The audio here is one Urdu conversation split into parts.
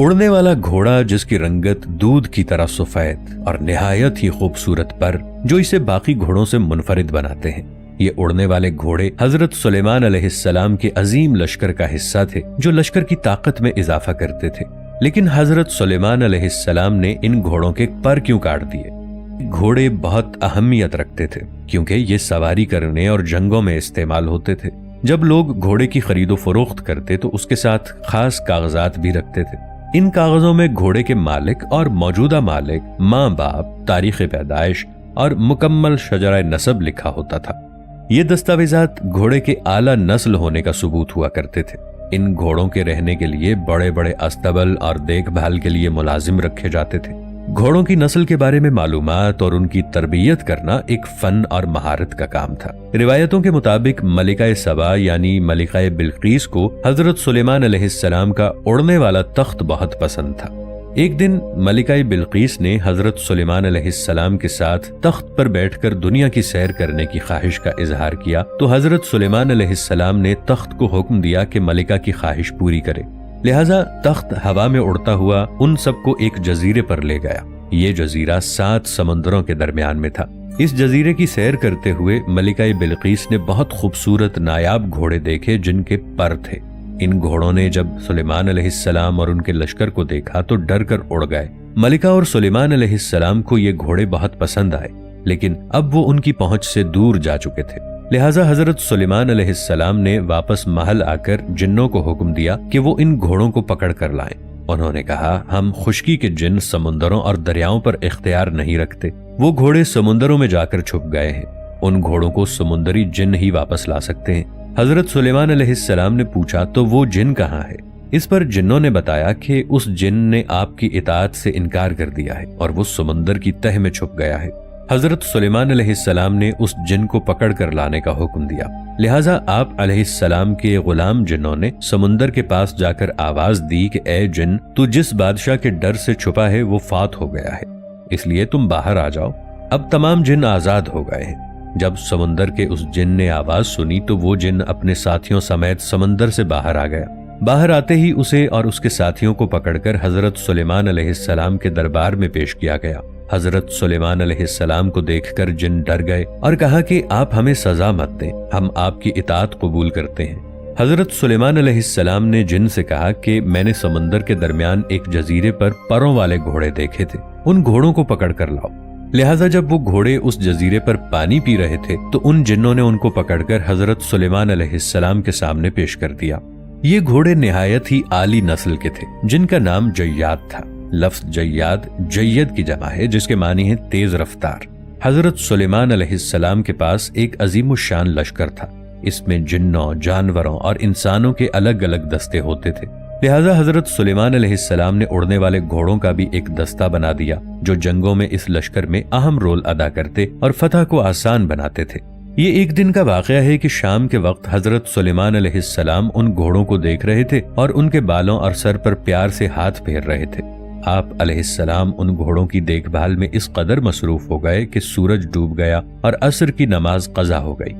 اڑنے والا گھوڑا جس کی رنگت دودھ کی طرح سفید اور نہایت ہی خوبصورت پر جو اسے باقی گھوڑوں سے منفرد بناتے ہیں۔ یہ اڑنے والے گھوڑے حضرت سلیمان علیہ السلام کے عظیم لشکر کا حصہ تھے جو لشکر کی طاقت میں اضافہ کرتے تھے۔ لیکن حضرت سلیمان علیہ السلام نے ان گھوڑوں کے پر کیوں کاٹ دیے؟ گھوڑے بہت اہمیت رکھتے تھے کیونکہ یہ سواری کرنے اور جنگوں میں استعمال ہوتے تھے۔ جب لوگ گھوڑے کی خرید و فروخت کرتے تو اس کے ساتھ خاص کاغذات بھی رکھتے تھے۔ ان کاغذوں میں گھوڑے کے مالک اور موجودہ مالک، ماں باپ، تاریخ پیدائش اور مکمل شجرہ نسب لکھا ہوتا تھا۔ یہ دستاویزات گھوڑے کے اعلیٰ نسل ہونے کا ثبوت ہوا کرتے تھے۔ ان گھوڑوں کے رہنے کے لیے بڑے بڑے استبل اور دیکھ بھال کے لیے ملازم رکھے جاتے تھے۔ گھوڑوں کی نسل کے بارے میں معلومات اور ان کی تربیت کرنا ایک فن اور مہارت کا کام تھا۔ روایتوں کے مطابق ملکہ سبا یعنی ملکہ بلقیس کو حضرت سلیمان علیہ السلام کا اڑنے والا تخت بہت پسند تھا۔ ایک دن ملکہ بلقیس نے حضرت سلیمان علیہ السلام کے ساتھ تخت پر بیٹھ کر دنیا کی سیر کرنے کی خواہش کا اظہار کیا تو حضرت سلیمان علیہ السلام نے تخت کو حکم دیا کہ ملکہ کی خواہش پوری کرے۔ لہٰذا تخت ہوا میں اڑتا ہوا ان سب کو ایک جزیرے پر لے گیا۔ یہ جزیرہ 7 سمندروں کے درمیان میں تھا۔ اس جزیرے کی سیر کرتے ہوئے ملکہ بلقیس نے بہت خوبصورت نایاب گھوڑے دیکھے جن کے پر تھے۔ ان گھوڑوں نے جب سلیمان علیہ السلام اور ان کے لشکر کو دیکھا تو ڈر کر اڑ گئے۔ ملکہ اور سلیمان علیہ السلام کو یہ گھوڑے بہت پسند آئے، لیکن اب وہ ان کی پہنچ سے دور جا چکے تھے۔ لہٰذا حضرت سلیمان علیہ السلام نے واپس محل آ کر جنوں کو حکم دیا کہ وہ ان گھوڑوں کو پکڑ کر لائیں۔ انہوں نے کہا، ہم خشکی کے جن سمندروں اور دریاؤں پر اختیار نہیں رکھتے۔ وہ گھوڑے سمندروں میں جا کر چھپ گئے ہیں، ان گھوڑوں کو سمندری جن ہی واپس لا سکتے ہیں۔ حضرت سلیمان علیہ السلام نے پوچھا، تو وہ جن کہاں ہے؟ اس پر جنوں نے بتایا کہ اس جن نے آپ کی اطاعت سے انکار کر دیا ہے اور وہ سمندر کی تہ میں چھپ گیا ہے۔ حضرت سلیمان علیہ السلام نے اس جن کو پکڑ کر لانے کا حکم دیا۔ لہٰذا آپ علیہ السلام کے غلام جنوں نے سمندر کے پاس جا کر آواز دی کہ اے جن، تو جس بادشاہ کے ڈر سے چھپا ہے وہ فات ہو گیا ہے، اس لیے تم باہر آ جاؤ۔ اب تمام جن آزاد ہو گئے ہیں۔ جب سمندر کے اس جن نے آواز سنی تو وہ جن اپنے ساتھیوں سمیت سمندر سے باہر آ گیا۔ باہر آتے ہی اسے اور اس کے ساتھیوں کو پکڑ کر حضرت سلیمان علیہ السلام کے دربار میں پیش کیا گیا۔ حضرت سلیمان علیہ السلام کو دیکھ کر جن ڈر گئے اور کہا کہ آپ ہمیں سزا مت دیں، ہم آپ کی اطاعت قبول کرتے ہیں۔ حضرت سلیمان علیہ السلام نے جن سے کہا کہ میں نے سمندر کے درمیان ایک جزیرے پر پروں والے گھوڑے دیکھے تھے، ان گھوڑوں کو پکڑ کر لاؤ۔ لہٰذا جب وہ گھوڑے اس جزیرے پر پانی پی رہے تھے تو ان جنوں نے ان کو پکڑ کر حضرت سلیمان علیہ السلام کے سامنے پیش کر دیا۔ یہ گھوڑے نہایت ہی عالی نسل کے تھے جن کا نام جیاد تھا۔ لفظ جیاد جید کی جمع ہے جس کے معنی ہے تیز رفتار۔ حضرت سلیمان علیہ السلام کے پاس ایک عظیم الشان لشکر تھا، اس میں جنوں، جانوروں اور انسانوں کے الگ الگ دستے ہوتے تھے۔ لہٰذا حضرت سلیمان علیہ السلام نے اڑنے والے گھوڑوں کا بھی ایک دستہ بنا دیا جو جنگوں میں اس لشکر میں اہم رول ادا کرتے اور فتح کو آسان بناتے تھے۔ یہ ایک دن کا واقعہ ہے کہ شام کے وقت حضرت سلیمان علیہ السلام ان گھوڑوں کو دیکھ رہے تھے اور ان کے بالوں اور سر پر پیار سے ہاتھ پھیر رہے تھے۔ آپ علیہ السلام ان گھوڑوں کی دیکھ بھال میں اس قدر مصروف ہو گئے کہ سورج ڈوب گیا اور عصر کی نماز قضا ہو گئی۔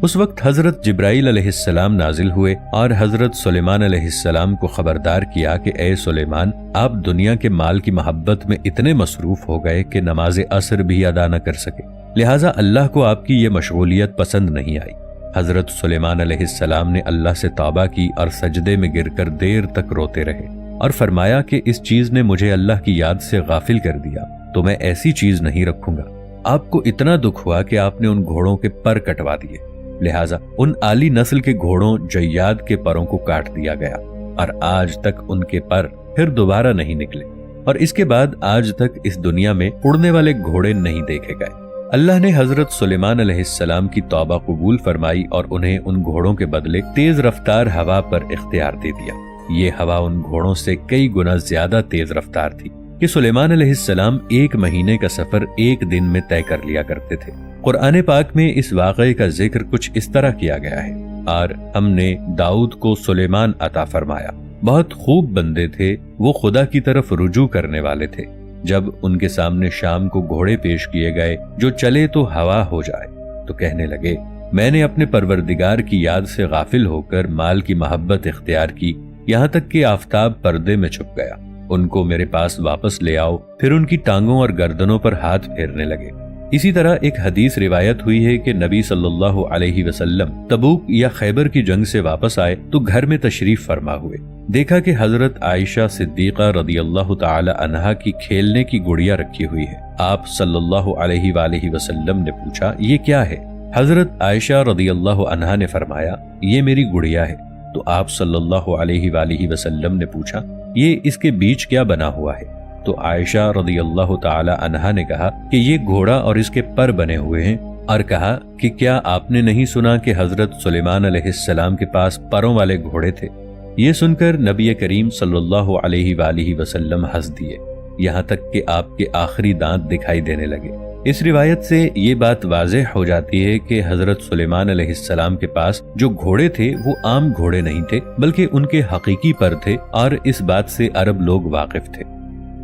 اس وقت حضرت جبرائیل علیہ السلام نازل ہوئے اور حضرت سلیمان علیہ السلام کو خبردار کیا کہ اے سلیمان، آپ دنیا کے مال کی محبت میں اتنے مصروف ہو گئے کہ نماز عصر بھی ادا نہ کر سکے، لہٰذا اللہ کو آپ کی یہ مشغولیت پسند نہیں آئی۔ حضرت سلیمان علیہ السلام نے اللہ سے توبہ کی اور سجدے میں گر کر دیر تک روتے رہے اور فرمایا کہ اس چیز نے مجھے اللہ کی یاد سے غافل کر دیا تو میں ایسی چیز نہیں رکھوں گا۔ آپ کو اتنا دکھ ہوا کہ آپ نے ان گھوڑوں کے پر کٹوا دیے، لہٰذا ان عالی نسل کے گھوڑوں جیاد کے پروں کو کاٹ دیا گیا اور آج تک ان کے پر پھر دوبارہ نہیں نکلے، اور اس کے بعد آج تک اس دنیا میں اڑنے والے گھوڑے نہیں دیکھے گئے۔ اللہ نے حضرت سلیمان علیہ السلام کی توبہ قبول فرمائی اور انہیں ان گھوڑوں کے بدلے تیز رفتار ہوا پر اختیار دے دیا۔ یہ ہوا ان گھوڑوں سے کئی گنا زیادہ تیز رفتار تھی کہ سلیمان علیہ السلام 1 مہینے کا سفر 1 دن میں طے کر لیا کرتے تھے۔ قرآن پاک میں اس واقعے کا ذکر کچھ اس طرح کیا گیا ہے، اور ہم نے داؤد کو سلیمان عطا فرمایا، بہت خوب بندے تھے، وہ خدا کی طرف رجوع کرنے والے تھے۔ جب ان کے سامنے شام کو گھوڑے پیش کیے گئے جو چلے تو ہوا ہو جائے تو کہنے لگے، میں نے اپنے پروردگار کی یاد سے غافل ہو کر مال کی محبت اختیار کی، یہاں تک کہ آفتاب پردے میں چھپ گیا۔ ان کو میرے پاس واپس لے آؤ۔ پھر ان کی ٹانگوں اور گردنوں پر ہاتھ پھیرنے لگے۔ اسی طرح ایک حدیث روایت ہوئی ہے کہ نبی صلی اللہ علیہ وسلم تبوک یا خیبر کی جنگ سے واپس آئے تو گھر میں تشریف فرما ہوئے۔ دیکھا کہ حضرت عائشہ صدیقہ رضی اللہ تعالی عنہا کی کھیلنے کی گڑیا رکھی ہوئی ہے۔ آپ صلی اللہ علیہ وآلہ وسلم نے پوچھا، یہ کیا ہے؟ حضرت عائشہ رضی اللہ عنہا نے فرمایا، یہ میری گڑیا ہے۔ تو آپ صلی اللہ علیہ وآلہ وسلم نے پوچھا، یہ اس کے بیچ کیا بنا ہوا ہے؟ تو عائشہ رضی اللہ تعالی عنہا نے کہا کہ یہ گھوڑا اور اس کے پر بنے ہوئے ہیں، اور کہا کہ کیا آپ نے نہیں سنا کہ حضرت سلیمان علیہ السلام کے پاس پروں والے گھوڑے تھے؟ یہ سن کر نبی کریم صلی اللہ علیہ وآلہ وسلم ہنس دیے، یہاں تک کہ آپ کے آخری دانت دکھائی دینے لگے۔ اس روایت سے یہ بات واضح ہو جاتی ہے کہ حضرت سلیمان علیہ السلام کے پاس جو گھوڑے تھے وہ عام گھوڑے نہیں تھے، بلکہ ان کے حقیقی پر تھے، اور اس بات سے عرب لوگ واقف تھے۔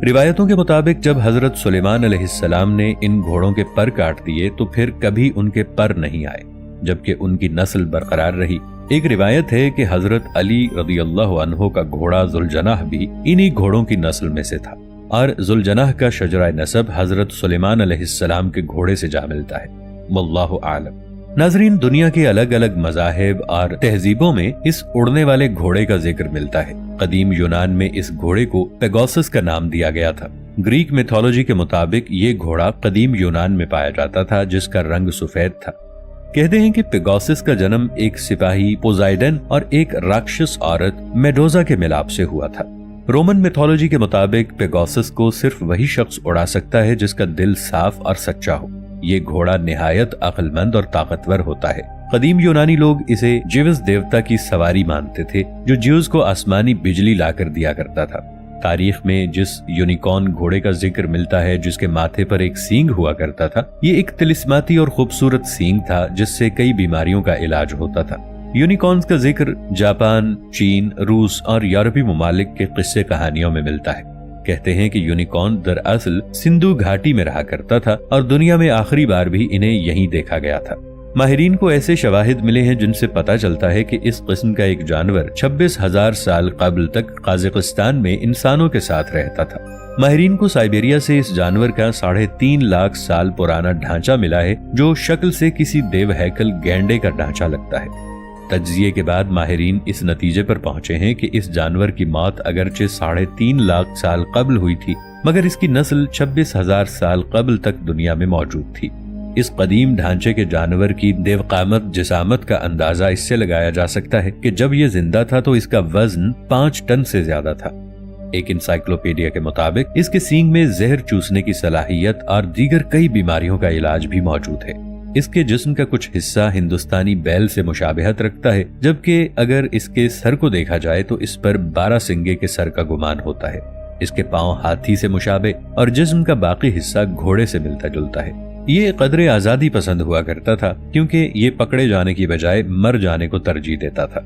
روایتوں کے مطابق جب حضرت سلیمان علیہ السلام نے ان گھوڑوں کے پر کاٹ دیے تو پھر کبھی ان کے پر نہیں آئے، جبکہ ان کی نسل برقرار رہی۔ ایک روایت ہے کہ حضرت علی رضی اللہ عنہ کا گھوڑا ذوالجناح بھی انہی گھوڑوں کی نسل میں سے تھا، اور ذوالجناح کا شجرہ نسب حضرت سلیمان علیہ السلام کے گھوڑے سے جا ملتا ہے۔ واللہ عالم۔ ناظرین، دنیا کے الگ الگ مذاہب اور تہذیبوں میں اس اڑنے والے گھوڑے کا ذکر ملتا ہے۔ قدیم یونان میں اس گھوڑے کو پیگاسس کا نام دیا گیا تھا۔ گریک میتھولوجی کے مطابق یہ گھوڑا قدیم یونان میں پایا جاتا تھا، جس کا رنگ سفید تھا۔ کہتے ہیں کہ پیگاسس کا جنم ایک سپاہی پوزائیڈن اور ایک راکشس عورت میڈوزا کے ملاپ سے ہوا تھا۔ رومن میتھولوجی کے مطابق پیگاسس کو صرف وہی شخص اڑا سکتا ہے جس کا دل صاف اور سچا ہو۔ یہ گھوڑا نہایت عقل مند اور طاقتور ہوتا ہے۔ قدیم یونانی لوگ اسے جیوس دیوتا کی سواری مانتے تھے، جو جیوس کو آسمانی بجلی لا کر دیا کرتا تھا۔ تاریخ میں جس یونیکارن گھوڑے کا ذکر ملتا ہے جس کے ماتھے پر ایک سینگ ہوا کرتا تھا، یہ ایک طلسماتی اور خوبصورت سینگ تھا جس سے کئی بیماریوں کا علاج ہوتا تھا۔ یونیکارنز کا ذکر جاپان، چین، روس اور یورپی ممالک کے قصے کہانیوں میں ملتا ہے۔ کہتے ہیں کہ یونیکارن دراصل سندھو گھاٹی میں رہا کرتا تھا اور دنیا میں آخری بار بھی انہیں یہیں دیکھا گیا تھا۔ ماہرین کو ایسے شواہد ملے ہیں جن سے پتہ چلتا ہے کہ اس قسم کا ایک جانور 26,000 سال قبل تک قازقستان میں انسانوں کے ساتھ رہتا تھا۔ ماہرین کو سائبیریا سے اس جانور کا 3.5 لاکھ سال پرانا ڈھانچہ ملا ہے، جو شکل سے کسی دیو ہیکل گینڈے کا ڈھانچہ لگتا ہے۔ تجزیے کے بعد ماہرین اس نتیجے پر پہنچے ہیں کہ اس جانور کی موت اگرچہ 3.5 لاکھ سال قبل ہوئی تھی، مگر اس کی نسل 26,000 سال قبل تک دنیا میں موجود تھی۔ اس قدیم ڈھانچے کے جانور کی دیو قامت جسامت کا اندازہ اس سے لگایا جا سکتا ہے کہ جب یہ زندہ تھا تو اس کا وزن 5 ٹن سے زیادہ تھا۔ ایک انسائکلوپیڈیا کے مطابق اس کے سینگ میں زہر چوسنے کی صلاحیت اور دیگر کئی بیماریوں کا علاج بھی موجود ہے۔ اس کے جسم کا کچھ حصہ ہندوستانی بیل سے مشابہت رکھتا ہے، جبکہ اگر اس کے سر کو دیکھا جائے تو اس پر 12 سنگے کے سر کا گمان ہوتا ہے۔ اس کے پاؤں ہاتھی سے مشابہ اور جسم کا باقی حصہ گھوڑے سے ملتا جلتا ہے۔ یہ قدر آزادی پسند ہوا کرتا تھا، کیونکہ یہ پکڑے جانے کی بجائے مر جانے کو ترجیح دیتا تھا۔